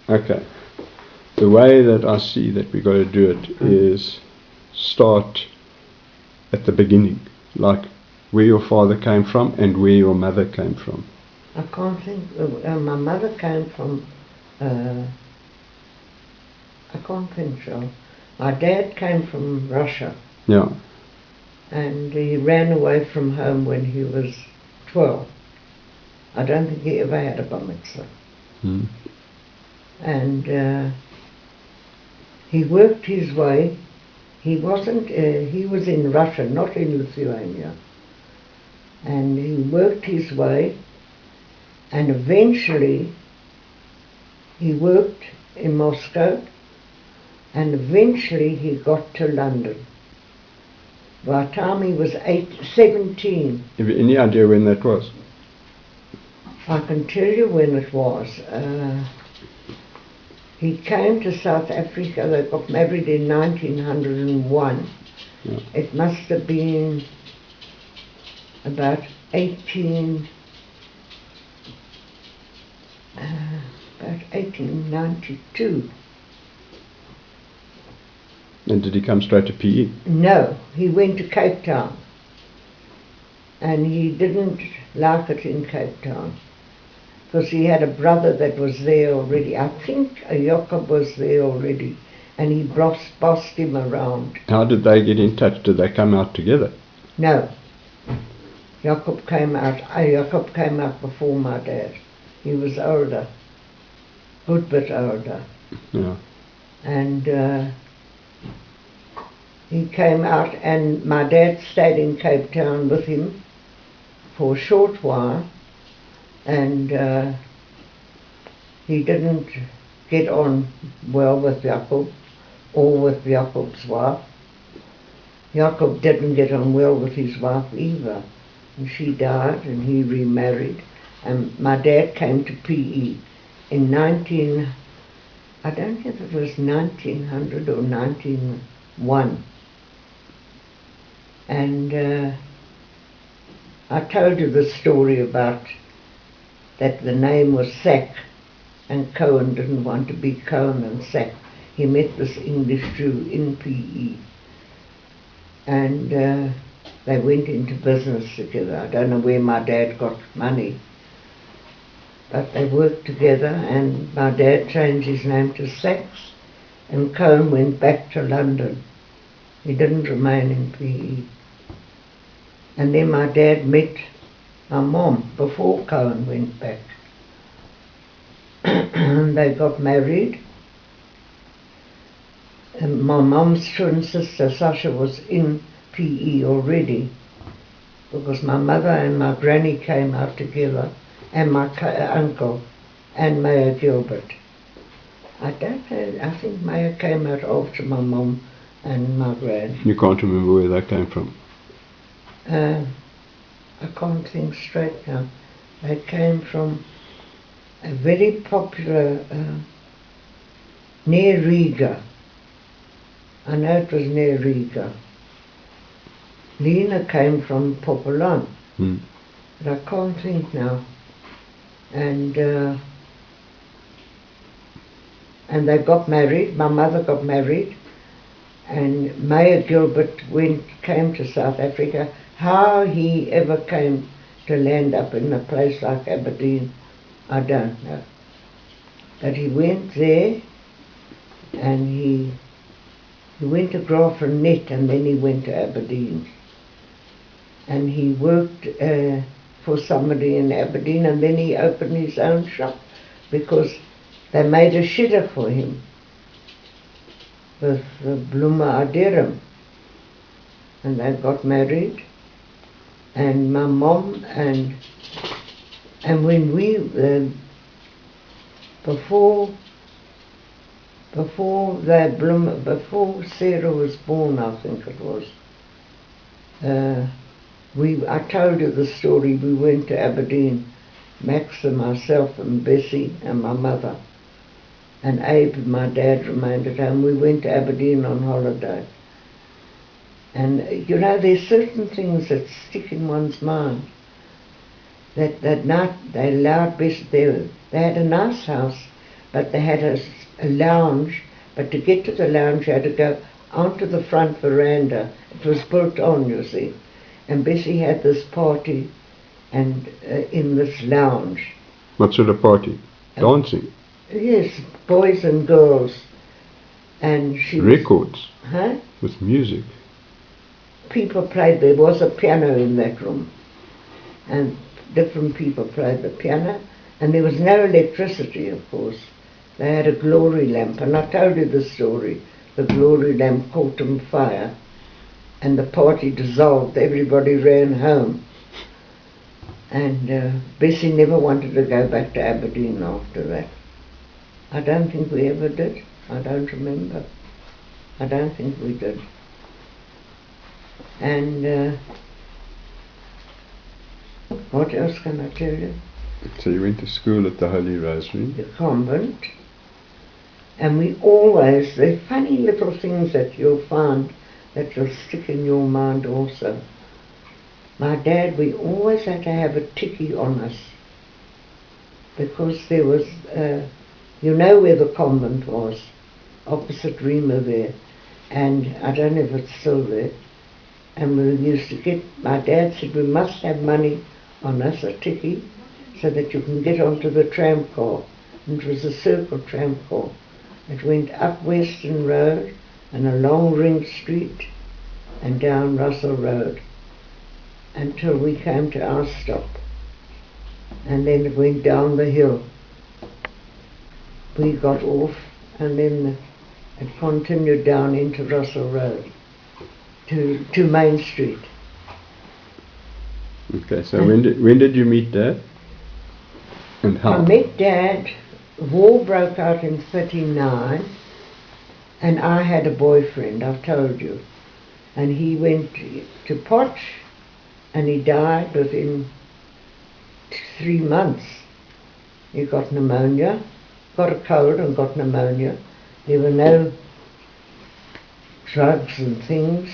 Okay. The way that I see that we got to do it is start at the beginning, like where your father came from and where your mother came from. I can't think. My mother came from. I can't think so. My dad came from Russia. Yeah. And he ran away from home when he was 12. I don't think he ever had a bar mitzvah. Mm. And he worked his way. He wasn't. He was in Russia, not in Lithuania. And he worked his way, and eventually he worked in Moscow, and eventually he got to London. By the time he was 17. Have you any idea when that was? I can tell you when it was. He came to South Africa. They got married in 1901. Yeah. It must have been about 1892. And did he come straight to PE? No, he went to Cape Town. And he didn't like it in Cape Town, because he had a brother that was there already. I think Jacob was there already, and he bossed him around. How did they get in touch? Did they come out together? No. Jacob came out before my dad. He was older, good bit older. Yeah. And he came out, and my dad stayed in Cape Town with him for a short while, and he didn't get on well with Jacob or with Jacob's wife. Jacob didn't get on well with his wife either, and she died, and he remarried, and my dad came to PE in I don't think it was 1900 or 1901. And I told you the story about that the name was Sack, and Cohen didn't want to be Cohen and Sack. He met this English Jew in PE, and they went into business together. I don't know where my dad got money, but they worked together, and my dad changed his name to Sachs, and Cohen went back to London. He didn't remain in PE. And then my dad met my mom before Cohen went back. They got married. And my mom's twin sister, Sasha, was in PE already, because my mother and my granny came out together, and my uncle, and Mayor Gilbert. I don't know, I think Mayor came out after my mom and my gran. You can't remember where they came from? I can't think straight now. They came from a very popular, near Riga. I know it was near Riga. Lena came from Popolon, but I can't think now. And they got married. My mother got married, and Mayor Gilbert came to South Africa. How he ever came to land up in a place like Aberdeen, I don't know. But he went there, and he went to Graaff-Reinet, and then he went to Aberdeen. And he worked for somebody in Aberdeen, and then he opened his own shop, because they made a shidduch for him with Bluma Aderim. And they got married. And my mom and when we before Sarah was born, I think it was. I told you the story. We went to Aberdeen, Max and myself and Bessie and my mother, and Abe, my dad, remained at home. We went to Aberdeen on holiday. And you know, there's certain things that stick in one's mind. That night they allowed Bessie, they had a nice house, but they had a lounge, but to get to the lounge you had to go onto the front veranda. It was built on, you see. And Bessie had this party and in this lounge. What sort of party? Dancing? Yes, boys and girls. And she Records? Huh? With music? People played, there was a piano in that room. And different people played the piano. And there was no electricity, of course. They had a glory lamp, and I told you the story. The glory lamp caught on fire, and the party dissolved. Everybody ran home. And Bessie never wanted to go back to Aberdeen after that. I don't think we ever did. I don't remember. I don't think we did. And what else can I tell you? So you went to school at the Holy Rosary? The convent. And we always, they're funny little things that you'll find that will stick in your mind also. My dad, we always had to have a tikkie on us, because there was, you know where the convent was, opposite Rima there, and I don't know if it's still there. And we used to get, my dad said we must have money on us, a tikkie, so that you can get onto the tram car. And it was a circle tram car. It went up Western Road and along Ring Street and down Russell Road until we came to our stop. And then it went down the hill. We got off, and then it continued down into Russell Road to Main Street. Okay, so when did you meet Dad? And how? I met Dad, war broke out in 39, and I had a boyfriend, I've told you. And he went to Potch, and he died within 3 months. He got pneumonia, got a cold and got pneumonia. There were no drugs and things.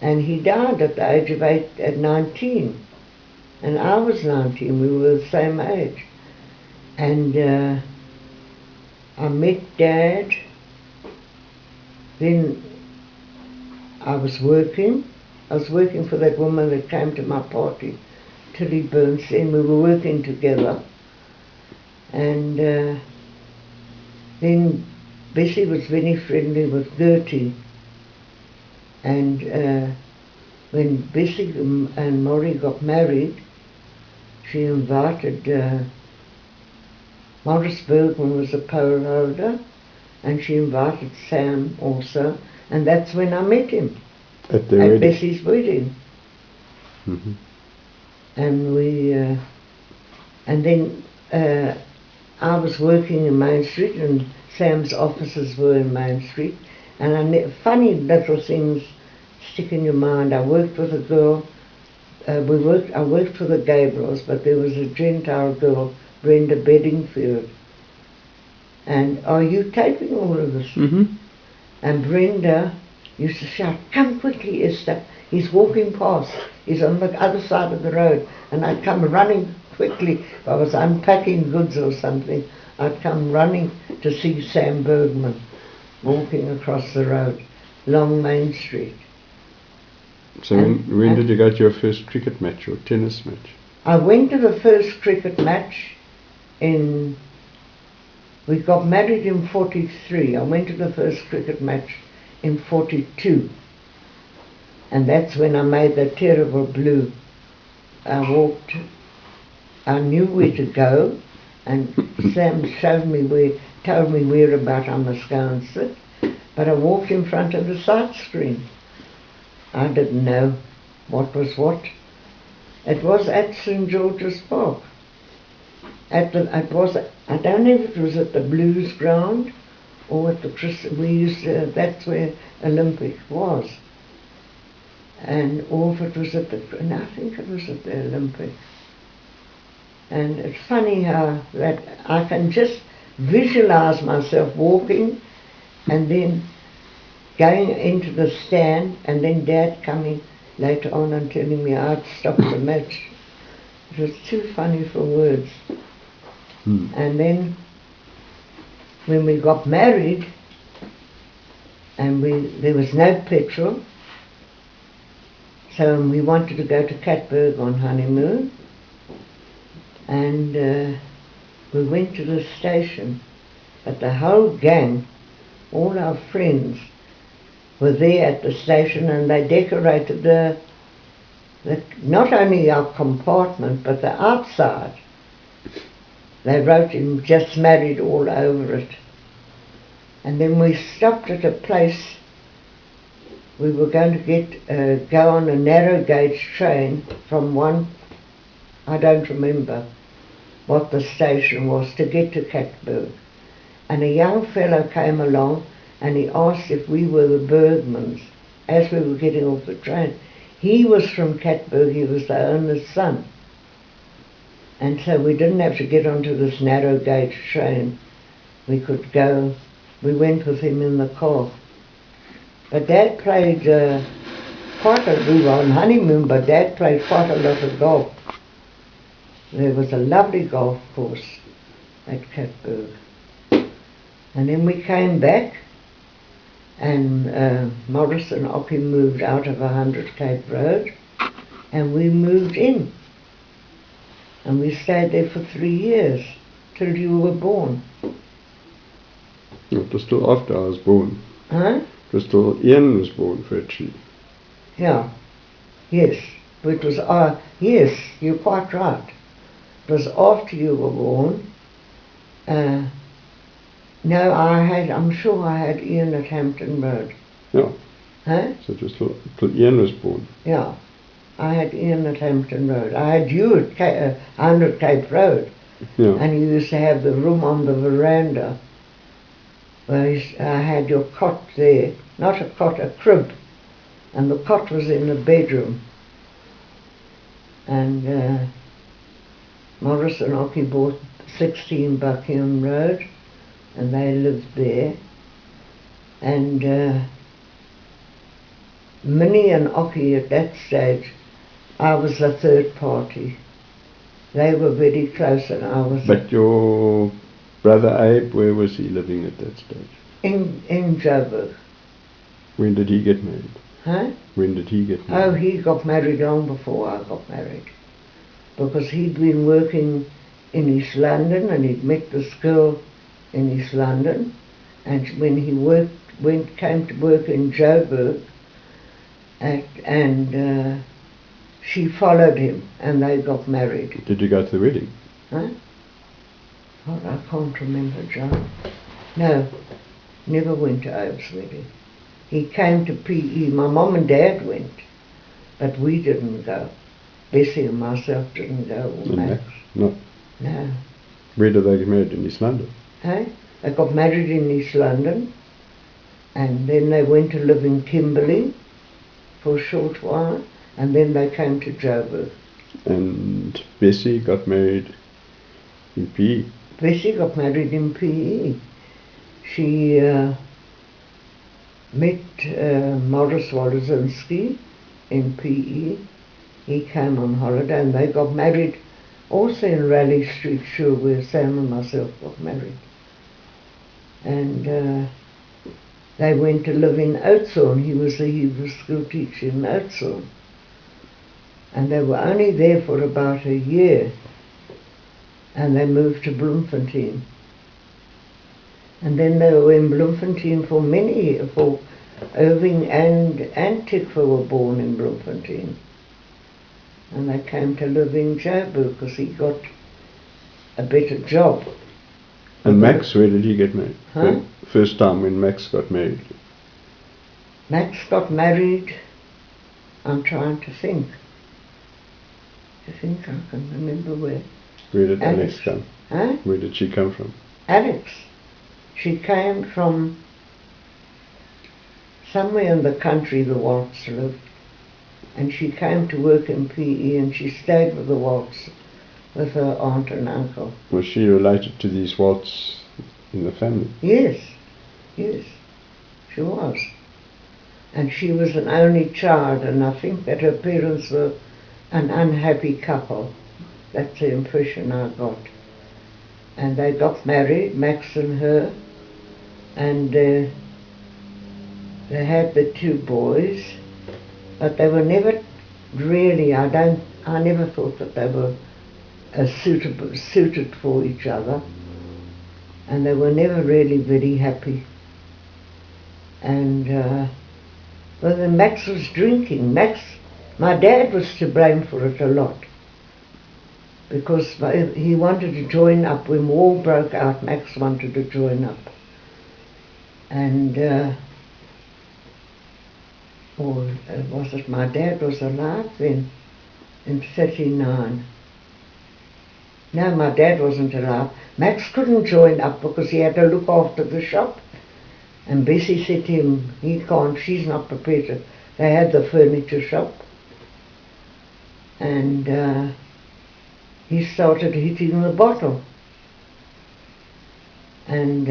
And he died at the age of 19. And I was 19, we were the same age. And I met Dad. Then I was working. I was working for that woman that came to my party, Tilly Bernstein. We were working together. And then Bessie was very friendly with Gertie. And when Bessie and Maury got married, she invited, Morris Bergman was a pole holder, and she invited Sam also, and that's when I met him. At the wedding? Bessie's wedding. Mm-hmm. And we, and then I was working in Main Street, and Sam's offices were in Main Street. And funny little things stick in your mind. I worked with a girl. I worked for the Gabriels, but there was a Gentile girl, Brenda Bedingfield. And are you taping all of this? Mm-hmm. And Brenda used to shout, "Come quickly, Esther. He's walking past. He's on the other side of the road." And I'd come running quickly. If I was unpacking goods or something, I'd come running to see Sam Bergman walking across the road, along Main Street. So when did you go to your first cricket match or tennis match? I went to the first cricket match we got married in 43. I went to the first cricket match in 42. And that's when I made the terrible blue. I knew where to go, and Sam told me whereabout I must go and sit. But I walked in front of the sight screen. I didn't know what was what. It was at St. George's Park. I don't know if it was at the Blues ground or at the that's where Olympic was. Or if it was I think it was at the Olympic. And it's funny how that I can just visualize myself walking and then going into the stand, and then Dad coming later on and telling me I'd stopped the match. It was too funny for words. And then when we got married, and there was no petrol, so we wanted to go to Catburg on honeymoon, and we went to the station, but the whole gang, all our friends, were there at the station, and they decorated not only our compartment but the outside. They wrote in "just married" all over it. And then we stopped at a place. We were going to go on a narrow gauge train from one, I don't remember what the station was, to get to Catburg. And a young fellow came along and he asked if we were the Bergmans as we were getting off the train. He was from Catburg, he was the owner's son. And so we didn't have to get onto this narrow gauge train. We could go, we went with him in the car. But Dad played we were on honeymoon, but Dad played quite a lot of golf. There was a lovely golf course at Catburg. And then we came back, and Morris and Ockie moved out of 100 Cape Road, and we moved in. And we stayed there for 3 years, till you were born. It was still after I was born. Huh? It was still Ian was born, virtually. Yeah. Yes. It was, yes, you're quite right. It was after you were born. No, I'm sure I had Ian at Hampton Road. Yeah. Huh? So it was till Ian was born. Yeah. I had Ian at Hampton Road. I had you at 100 Cape Road. Yeah. And you used to have the room on the veranda. Where I had your cot there. Not a cot, a crib. And the cot was in the bedroom. And Morris and Ockie bought 16 Buckingham Road, and they lived there. And Minnie and Ockie at that stage, I was the third party. They were very close, and I was... But your brother Abe, where was he living at that stage? In Joburg. When did he get married? Huh? When did he get married? Oh, he got married long before I got married. Because he'd been working in East London, and he'd met this girl in East London. And when he came to work in Joburg, and she followed him, and they got married. Did you go to the wedding? Huh? Oh, I can't remember, John. No, never went to Abe's wedding. He came to PE. My mum and Dad went, but we didn't go. Bessie and myself didn't go. Or Max. No. No. Where did they get married? In East London? Hey? They got married in East London, and then they went to live in Kimberley for a short while, and then they came to Joburg. And Bessie got married in PE? Bessie got married in PE. She met Morris Wolozinski in PE. He came on holiday, and they got married also in Raleigh Street, sure, where Sam and myself got married. And they went to live in Oudtshoorn. He was a Hebrew school teacher in Oudtshoorn. And they were only there for about a year, and they moved to Bloemfontein. And then they were in Bloemfontein for many years, for Irving and Tikva were born in Bloemfontein. And they came to live in Joburg because he got a better job. And Max, where did he get married? Huh? The first time when Max got married? Max got married, I'm trying to think. I think I can remember where. Where did Alex come? Huh? Where did she come from? Alex. She came from somewhere in the country the Waltz lived. And she came to work in PE, and she stayed with the Waltz, with her aunt and uncle. Was she related to these Waltz in the family? Yes, yes, she was. And she was an only child, and I think that her parents were an unhappy couple. That's the impression I got. And they got married, Max and her, and they had the two boys, but they were never really, I never thought that they were suited for each other, and they were never really very happy. And well, then Max was drinking. My dad was to blame for it a lot, because he wanted to join up. When war broke out, Max wanted to join up. And or was it my dad was alive then, in 39? No, my dad wasn't alive. Max couldn't join up because he had to look after the shop. And Bessie said to him, he can't, she's not prepared to. They had the furniture shop. And he started hitting the bottle. And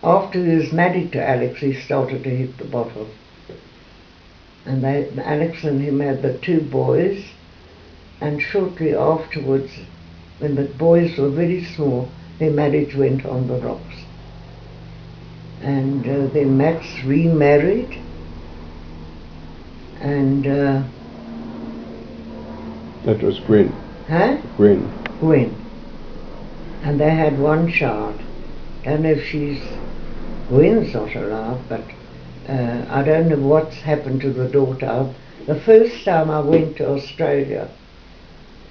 after he was married to Alex, he started to hit the bottle. And Alex and him had the two boys. And shortly afterwards, when the boys were very small, their marriage went on the rocks. And then Max remarried, and that was Gwen. Huh? Gwen. And they had one child. Don't know if Gwen's not alive, but I don't know what's happened to the daughter. The first time I went to Australia,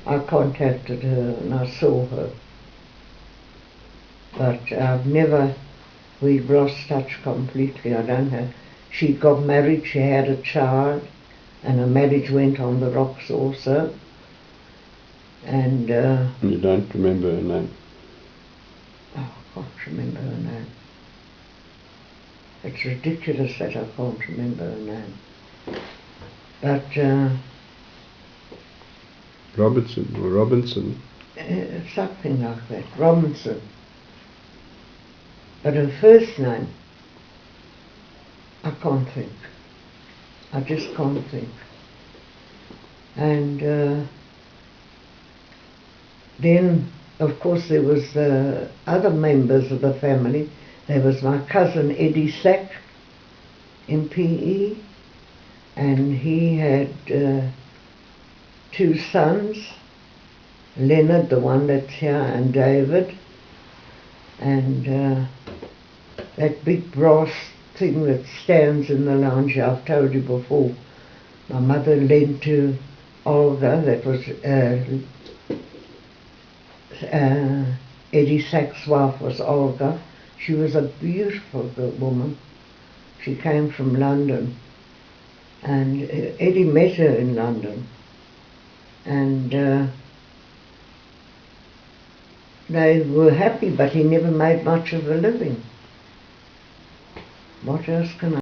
I contacted her and I saw her. But we've lost touch completely. I don't know. She got married, she had a child, and her marriage went on the rocks also. And you don't remember her name? Oh, I can't remember her name. It's ridiculous that I can't remember her name. But Robinson. Something like that. Robinson. But her first name, I can't think. I just can't think. And then, of course, there was other members of the family. There was my cousin Eddie Sack in PE, and he had two sons, Leonard, the one that's here, and David. And that big brass thing that stands in the lounge, I've told you before, my mother lent to Olga, that was Eddie Sack's wife was Olga. She was a beautiful woman. She came from London, and Eddie met her in London, and they were happy, but he never made much of a living. What else can I